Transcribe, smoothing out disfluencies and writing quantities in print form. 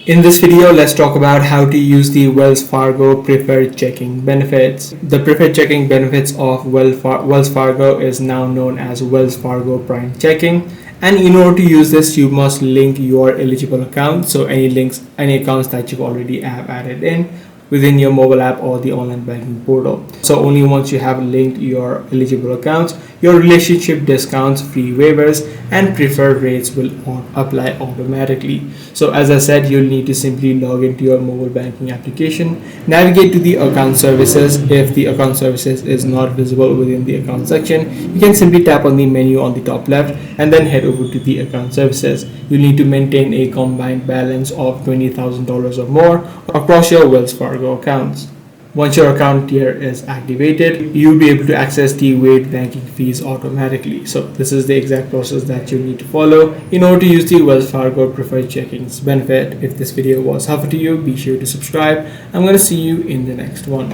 In this video, let's talk about how to use the Wells Fargo Preferred Checking benefits. The Preferred Checking benefits of Wells Fargo is now known as Wells Fargo Prime Checking. And in order to use this, you must link your eligible account. So any accounts that you already have added in within your mobile app or the online banking portal. So only once you have linked your eligible accounts, your relationship discounts, free waivers, and preferred rates will apply automatically. So as I said, you'll need to simply log into your mobile banking application, navigate to the account services. If the account services is not visible within the account section, you can simply tap on the menu on the top left and then head over to the account services. You'll need to maintain a combined balance of $20,000 or more across your Wells Fargo accounts. Once your account here is activated, you'll be able to access the waived banking fees automatically. So this is the exact process that you need to follow in order to use the Wells Fargo Preferred Checking's benefit. If this video was helpful to you, be sure to subscribe. I'm going to see you in the next one.